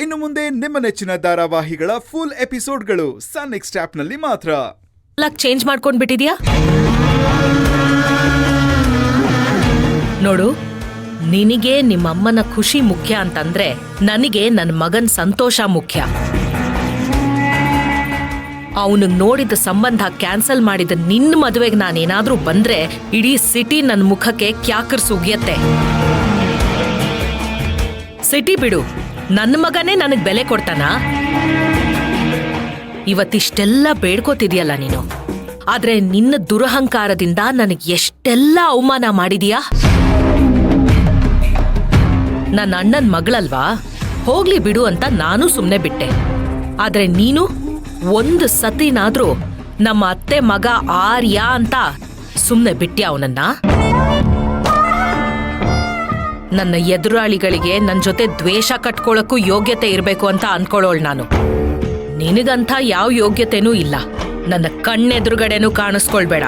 ಇನ್ನು ಮುಂದೆ ನಿಮ್ಮ ನೆಚ್ಚಿನ ಧಾರಾವಾಹಿಗಳ ಫುಲ್ ಎಪಿಸೋಡ್ಗಳು ಸನ್ ನೆಕ್ಸ್ಟ್ ಆಪ್ನಲ್ಲಿ ಮಾತ್ರ. ಚೇಂಜ್ ಮಾಡ್ಕೊಂಡ್ಬಿಟ್ಟಿದ್ಯಾ? ನೋಡು, ನಿನಗೆ ನಿಮ್ಮಮ್ಮನ ಖುಷಿ ಮುಖ್ಯ ಅಂತಂದ್ರೆ ನನಗೆ ನನ್ನ ಮಗನ್ ಸಂತೋಷ ಮುಖ್ಯ. ಅವನಿಗೆ ನೋಡಿದ ಸಂಬಂಧ ಕ್ಯಾನ್ಸಲ್ ಮಾಡಿದ ನಿನ್ನ ಮದುವೆಗೆ ನಾನೇನಾದ್ರೂ ಬಂದ್ರೆ ಇಡೀ ಸಿಟಿ ನನ್ನ ಮುಖಕ್ಕೆ ಕ್ಯಾಕರ್ ಸುಗಿಯತ್ತೆ. ಸಿಟಿ ಬಿಡು, ನನ್ನ ಮಗನೇ ನನಗ್ ಬೆಲೆ ಕೊಡ್ತಾನಾ? ಇವತ್ತಿಷ್ಟೆಲ್ಲ ಬೇಡ್ಕೋತಿದ್ಯಲ್ಲ ನೀನು, ಆದ್ರೆ ನಿನ್ನ ದುರಹಂಕಾರದಿಂದ ನನಗ್ ಎಷ್ಟೆಲ್ಲ ಅವಮಾನ ಮಾಡಿದೀಯಾ. ನನ್ನ ಅಣ್ಣನ್ ಮಗಳಲ್ವಾ, ಹೋಗ್ಲಿ ಬಿಡು ಅಂತ ನಾನು ಸುಮ್ನೆ ಬಿಟ್ಟೆ. ಆದ್ರೆ ನೀನು ಒಂದು ಸತಿನಾದ್ರೂ ನಮ್ಮ ಅತ್ತೆ ಮಗ ಆರ್ಯ ಅಂತ ಸುಮ್ನೆ ಬಿಟ್ಟ್ಯಾ ಅವನನ್ನ? ನನ್ನ ಎದುರಾಳಿಗಳಿಗೆ ನನ್ ಜೊತೆ ದ್ವೇಷ ಕಟ್ಕೊಳಕ್ಕೂ ಯೋಗ್ಯತೆ ಇರ್ಬೇಕು ಅಂತ ಅನ್ಕೊಳ್ಳೋಳ್ ನಾನು. ನಿನಗಂತ ಯಾವ ಯೋಗ್ಯತೆನೂ ಇಲ್ಲ. ನನ್ನ ಕಣ್ಣೆದುರುಗಡೆನೂ ಕಾಣಿಸ್ಕೊಳ್ಬೇಡ.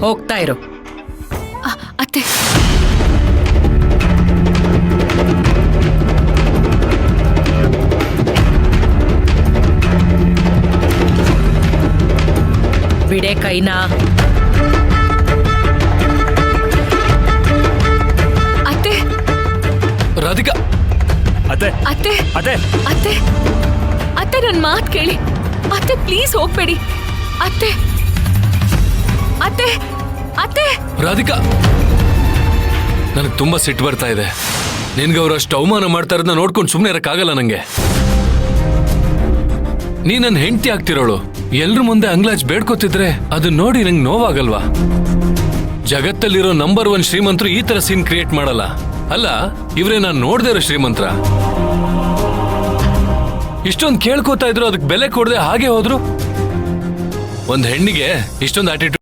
ಹೋಗ್ತಾ ಇರು. ಅತ್ತೆ, ಬಿಡೆ ಕೈನಾ. ಅತ್ತೆ, ರಾಧಿಕಾ. ಅತ್ತೆ, ಅತ್ತೆ, ಅತ್ತೆ, ಅತ್ತೆ, ನನ್ನ ಮಾತು ಕೇಳಿ. ಅತ್ತೆ, ಪ್ಲೀಸ್ ಹೋಗ್ಬೇಡಿ. ಅತ್ತೆ, ಅತ್ತೆ, ಅತ್ತೆ. ರಾಧಿಕಾ, ನನಗೆ ತುಂಬಾ ಸಿಟ್ಟು ಬರ್ತಾ ಇದೆ. ನಿನ್ಗೆ ಅವ್ರು ಅಷ್ಟು ಅವಮಾನ ಮಾಡ್ತಾ ಇರೋದನ್ನ ನೋಡ್ಕೊಂಡು ಸುಮ್ಮನೆ ಇರಕ್ಕಾಗಲ್ಲ ನಂಗೆ. ನೀ ನನ್ನ ಹೆಂಡತಿ ಆಗ್ತಿರೋಳು, ಎಲ್ರ ಮುಂದೆ ಅಂಗ್ಲಾಜ್ ಬೇಡ್ಕೋತಿದ್ರೆ ಅದನ್ನ ನೋಡಿ ನಂಗೆ ನೋವಾಗಲ್ವಾ? ಜಗತ್ತಲ್ಲಿರೋ ನಂಬರ್ 1 ಶ್ರೀಮಂತರು ಈ ತರ ಸೀನ್ ಕ್ರಿಯೇಟ್ ಮಾಡಲ್ಲ. ಅಲ್ಲ, ಇವ್ರೇ ನಾನು ನೋಡ್ದೇ ಇರೋ ಶ್ರೀಮಂತರ. ಇಷ್ಟೊಂದು ಕೇಳ್ಕೋತಾ ಇದ್ರು, ಅದಕ್ಕೆ ಬೆಲೆ ಕೊಡದೆ ಹಾಗೆ ಹೋದ್ರು. ಒಂದ್ ಹೆಣ್ಣಿಗೆ ಇಷ್ಟೊಂದು ಆಟಿಟ್ಯೂಡ್